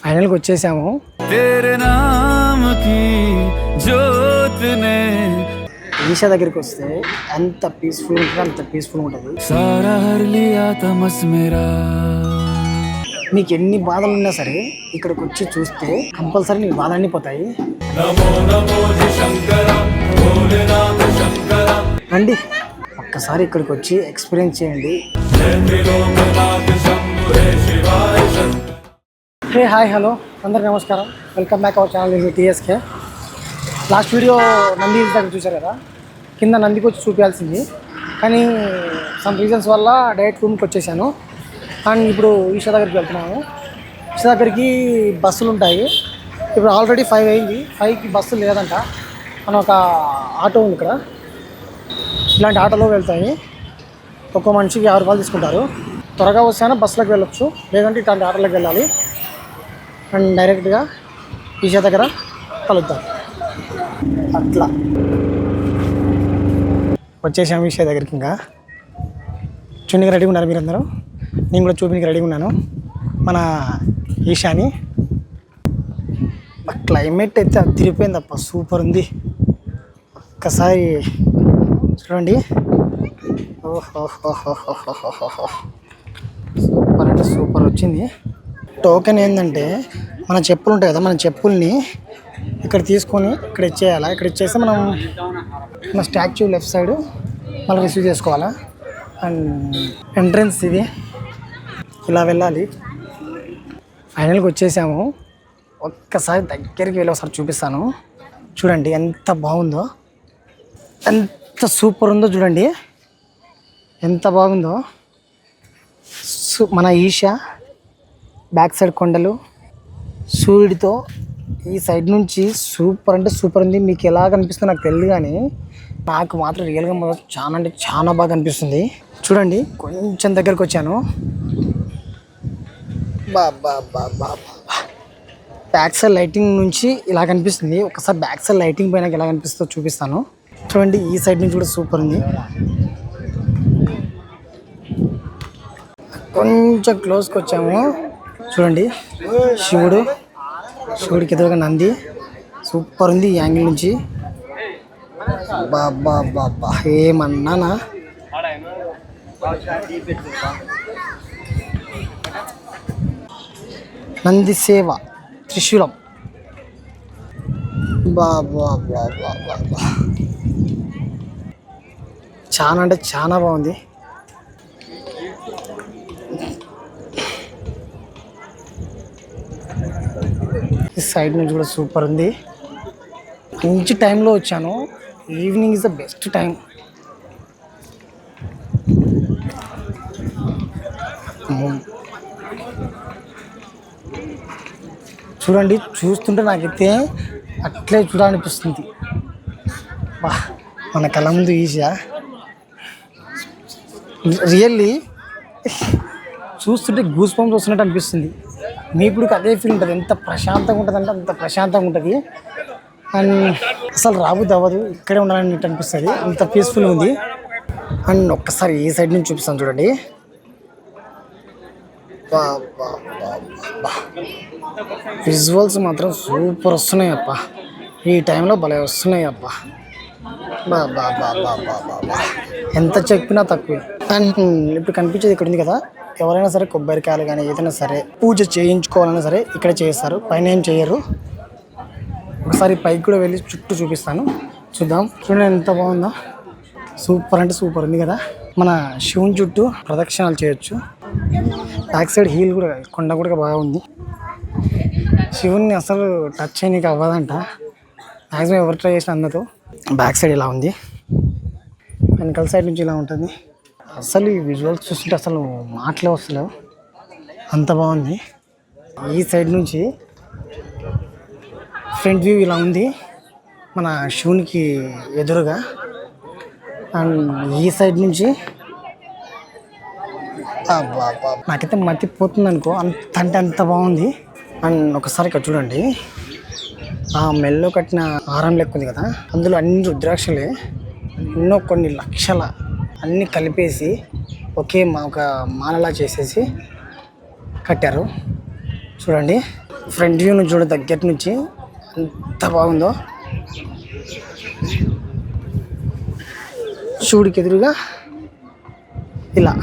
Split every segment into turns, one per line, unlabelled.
ఫైనల్కి వచ్చేసాము. ఈషా దగ్గరికి వస్తే ఎంత పీస్ఫుల్ ఉంటుంది, అంత పీస్ఫుల్ ఉంటుంది. నీకు ఎన్ని బాధలు ఉన్నా సరే ఇక్కడికి వచ్చి చూస్తే కంపల్సరీ నీ బాధలన్నీ పోతాయి. రండి ఒక్కసారి ఇక్కడికి వచ్చి ఎక్స్పీరియన్స్ చేయండి. హే హాయ్ హలో అందరికీ నమస్కారం. వెల్కమ్ బ్యాక్ అవర్ ఛానల్ ఇది TSK. Last video Nandi hills దగ్గర చూశారు కదా, కింద నందికి వచ్చి చూపించాల్సింది, కానీ సమ్ రీజన్స్ వల్ల డైరెక్ట్ రూమ్కి వచ్చేసాను. అండ్ ఇప్పుడు ఈషా దగ్గరికి వెళ్తున్నాము. ఈషా దగ్గరికి బస్సులు ఉంటాయి. ఇప్పుడు ఆల్రెడీ 5 అయింది, 5కి బస్సు లేదంట. మనం ఒక ఆటో ఉంది ఇక్కడ, ఇలాంటి ఆటోలో వెళ్తాయి. ఒక్కో మనిషికి 6 రూపాయలు తీసుకుంటారు. త్వరగా వస్తేనే బస్సులోకి వెళ్ళొచ్చు, లేదంటే ఇట్లాంటి ఆటోలోకి వెళ్ళాలి. అండ్ డైరెక్ట్గా ఈషా దగ్గర కలుద్దాం. అట్లా వచ్చేసాము ఈషా దగ్గరికి. ఇంకా చూడడానికి రెడీగా ఉన్నారు మీరందరూ, నేను కూడా చూపించడానికి రెడీగా ఉన్నాను. మన ఈషాని క్లైమేట్ అయితే తిరిగిపోయింది అప్ప, సూపర్ ఉంది. ఒక్కసారి చూడండి, సూపర్ అంటే సూపర్ వచ్చింది. టోకెన్ ఏంటంటే మన చెప్పులు ఉంటాయి కదా, మన చెప్పుల్ని ఇక్కడ తీసుకొని ఇక్కడ ఇచ్చేయాలా. ఇక్కడ ఇచ్చేస్తే మనం మన స్టాచ్యూ లెఫ్ట్ సైడ్ మళ్ళీ రిసీవ్ చేసుకోవాలా. అండ్ ఎంట్రన్స్ ఇది, ఇలా వెళ్ళాలి. ఫైనల్కి వచ్చేసాము. ఒక్కసారి దగ్గరికి వెళ్ళి ఒకసారి చూపిస్తాను. చూడండి ఎంత బాగుందో, ఎంత సూపర్ ఉందో చూడండి, ఎంత బాగుందో. మన ఈషా బ్యాక్ సైడ్ కొండలు, సూర్యుడితో ఈ సైడ్ నుంచి సూపర్ అంటే సూపర్ ఉంది. మీకు ఎలా కనిపిస్తుందో నాకు తెలియదు, కానీ నాకు మాత్రం రియల్గా చాలా అంటే చాలా బాగా కనిపిస్తుంది. చూడండి కొంచెం దగ్గరకు వచ్చాను. బ్యాక్ సైడ్ లైటింగ్ నుంచి ఇలా కనిపిస్తుంది. ఒకసారి బ్యాక్ సైడ్ లైటింగ్ పైన ఎలా కనిపిస్తుందో చూపిస్తాను. చూడండి ఈ సైడ్ నుంచి కూడా సూపర్ ఉంది. కొంచెం క్లోజ్కి వచ్చాము. చూడండి శివుడికి ఎదురుగా నంది, సూపర్ ఉంది ఈ యాంగిల్ నుంచి. బాబా ఏమన్నానా. నంది సేవ త్రిశూలం. బాబా చాలా అంటే చాలా బాగుంది. ఈ సైడ్ నుంచి కూడా సూపర్ ఉంది. మంచి టైంలో వచ్చాను. Evening is the best time. చూడండి, చూస్తుంటే నాకైతే అట్లే చూడాలనిపిస్తుంది. మన కళ్ళ ముందు ఈషా రియల్లీ చూస్తుంటే గూస్ బంప్స్ వస్తున్నట్టు అనిపిస్తుంది. మీకు కూడా అదే ఫీల్ ఉంటుంది. ఎంత ప్రశాంతంగా ఉంటుంది అంటే అంత ప్రశాంతంగా ఉంటుంది. అండ్ అసలు రాబుద్ది అవ్వదు, ఇక్కడే ఉండాలని అనిపిస్తుంది, అంత పీస్ఫుల్గా ఉంది. అండ్ ఒక్కసారి ఈ సైడ్ నుంచి చూపిస్తాను చూడండి. విజువల్స్ మాత్రం సూపర్ వస్తున్నాయి అప్ప, ఈ టైంలో భలే వస్తున్నాయి అప్ప. ఎంత చెప్పినా తక్కువే. అండ్ ఇప్పుడు కనిపించేది ఇక్కడ ఉంది కదా, ఎవరైనా సరే కొబ్బరికాయలు కానీ ఏదైనా సరే పూజ చేయించుకోవాలన్నా సరే ఇక్కడ చేస్తారు, పైన ఏం చేయరు. ఒకసారి పైకి కూడా వెళ్ళి చుట్టూ చూపిస్తాను, చూద్దాం. చూడండి ఎంత బాగుందో, సూపర్ అంటే సూపర్ ఉంది కదా. మన శివుని చుట్టూ ప్రదక్షిణాలు చేయొచ్చు. బ్యాక్ సైడ్ హీల్ కూడా కొండ కూడా బాగుంది. శివుని అసలు టచ్ చేయడానికి అవ్వదంట, మ్యాక్సిమం ఎవరు ట్రై చేసిన అందరూ. బ్యాక్ సైడ్ ఇలా ఉంది, వెనకాల సైడ్ నుంచి ఇలా ఉంటుంది. అసలు ఈ విజువల్స్ చూస్తుంటే అసలు మాటలే వస్తలేవు, అంత బాగుంది. ఈ సైడ్ నుంచి ఫ్రంట్ వ్యూ ఇలా ఉంది మన శివునికి ఎదురుగా. అండ్ ఈ సైడ్ నుంచి నాకైతే మతిపోతుంది అనుకో, అంత అంటే అంత బాగుంది. అండ్ ఒకసారి ఇక్కడ చూడండి, ఆ మెల్లో కట్టిన హారం లెక్క ఉంది కదా, అందులో అన్ని రుద్రాక్షలే, ఎన్నో కొన్ని లక్షల అన్నీ కలిపేసి ఒకే ఒక మాలలా చేసేసి కట్టారు. చూడండి ఫ్రంట్ వ్యూ నుంచి చూడ దగ్గర నుంచి ఎంత బాగుందో. శివుడికి ఎదురుగా ఇలా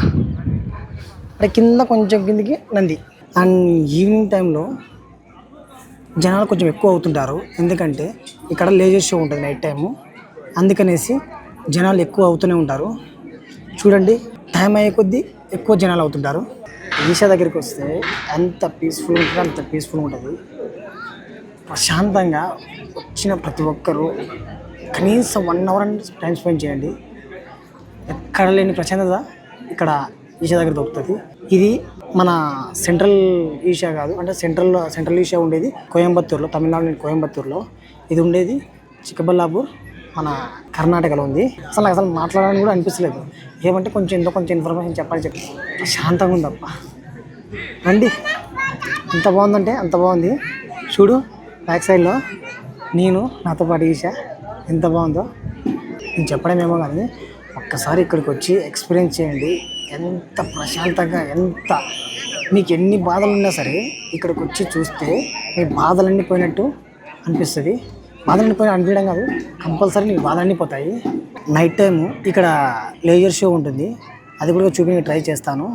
అంటే కింద కొంచెం కిందికి నంది. అండ్ ఈవినింగ్ టైంలో జనాలు కొంచెం ఎక్కువ అవుతుంటారు, ఎందుకంటే ఇక్కడ లేజర్ షో ఉంటుంది నైట్ టైము, అందుకనేసి జనాలు ఎక్కువ అవుతూనే ఉంటారు. చూడండి, టైం అయ్యే కొద్దీ ఎక్కువ జనాలు అవుతుంటారు. ఈషా దగ్గరికి వస్తే ఎంత పీస్ఫుల్ ఉంటుంది, అంత పీస్ఫుల్ ఉంటుంది. ప్రశాంతంగా వచ్చిన ప్రతి ఒక్కరూ కనీసం 1 hour టైం స్పెండ్ చేయండి. ఎక్కడ లేని ప్రశాంతత ఇక్కడ ఈషా దగ్గర దొరుకుతుంది. ఇది మన సెంట్రల్ ఈషా కాదు, అంటే సెంట్రల్ ఈషా ఉండేది కోయంబత్తూరులో, తమిళనాడు కోయంబత్తూరులో. ఇది ఉండేది చిక్కబల్లాపూర్, మన కర్ణాటకలో ఉంది. అసలు మాట్లాడాలని కూడా అనిపించలేదు. ఏమంటే కొంచెం ఇన్ఫర్మేషన్ చెప్పి ప్రశాంతంగా ఉందప్ప. రండి, ఎంత బాగుందంటే అంత బాగుంది. చూడు బ్యాక్ సైడ్లో నేను, నాతో పాటు ఈషా, ఎంత బాగుందో. నేను చెప్పడమేమో కానీ ఒక్కసారి ఇక్కడికి వచ్చి ఎక్స్పీరియన్స్ చేయండి. ఎంత ప్రశాంతంగా, ఎంత మీకు ఎన్ని బాధలు ఉన్నా సరే ఇక్కడికి వచ్చి చూస్తే మీ బాధలన్నీ పోయినట్టు అనిపిస్తుంది. బాధలన్నీ పోయిన అనిపించడం కాదు, కంపల్సరీ మీ బాధలన్నీ పోతాయి. నైట్ టైము ఇక్కడ లేజర్ షో ఉంటుంది, అది కూడా చూపించి ట్రై చేస్తాను.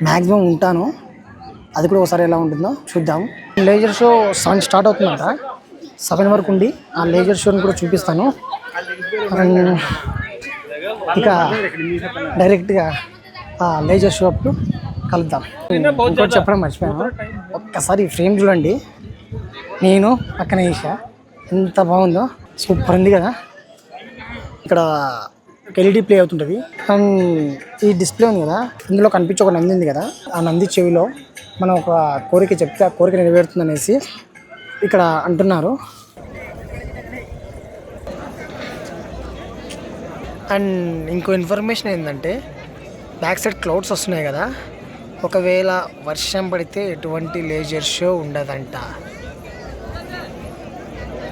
మ్యాక్సిమం ఉంటాను, అది కూడా ఒకసారి ఎలా ఉంటుందో చూద్దాం. లేజర్ షో 7 స్టార్ట్ అవుతుందంట, 7 వరకు ఉండి ఆ లేజర్ షోని కూడా చూపిస్తాను. ఇక డైరెక్ట్గా ఆ లేజర్ షో అప్పుడు కలుద్దాం. ఇంకోటి చెప్పడం మర్చిపోయాను, ఒక్కసారి ఈ ఫ్రేమ్ చూడండి, నేను పక్కన ఈషా, ఎంత బాగుందో, సూపర్ ఉంది కదా. ఇక్కడ ఎల్ఈడి ప్లే అవుతుంటుంది. అండ్ ఈ డిస్ప్లే ఉంది కదా, ఇందులో కనిపించే ఒక నంది ఉంది కదా, ఆ నంది చెవిలో మనం ఒక కోరిక చెప్తే ఆ కోరిక నెరవేరుతుంది అనేసి ఇక్కడ అంటున్నారు. అండ్ ఇంకో ఇన్ఫర్మేషన్ ఏంటంటే, బ్యాక్ సైడ్ క్లౌడ్స్ వస్తున్నాయి కదా, ఒకవేళ వర్షం పడితే ఎటువంటి లేజర్ షో ఉండదంట.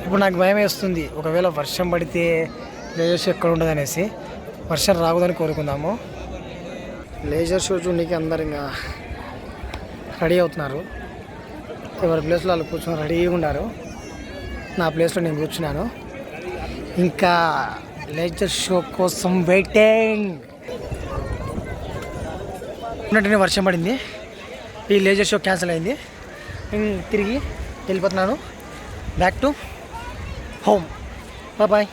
ఇప్పుడు నాకు భయం వేస్తుంది, ఒకవేళ వర్షం పడితే లేజర్ షో ఎక్కడ ఉండదు అనేసి. వర్షం రాకూడదని కోరుకుందాము. లేజర్ షో చూడడానికి అందరు ఇంకా రెడీ అవుతున్నారు, ఎవరి ప్లేస్లో వాళ్ళు కూర్చొని రెడీగా ఉన్నారు. నా ప్లేస్లో నేను కూర్చున్నాను, ఇంకా లేజర్ షో కోసం వెయిటింగ్. ఉన్నట్టునే వర్షం పడింది, ఈ లేజర్ షో క్యాన్సిల్ అయింది. నేను తిరిగి వెళ్ళిపోతున్నాను బ్యాక్ టు హోమ్. బాయ్.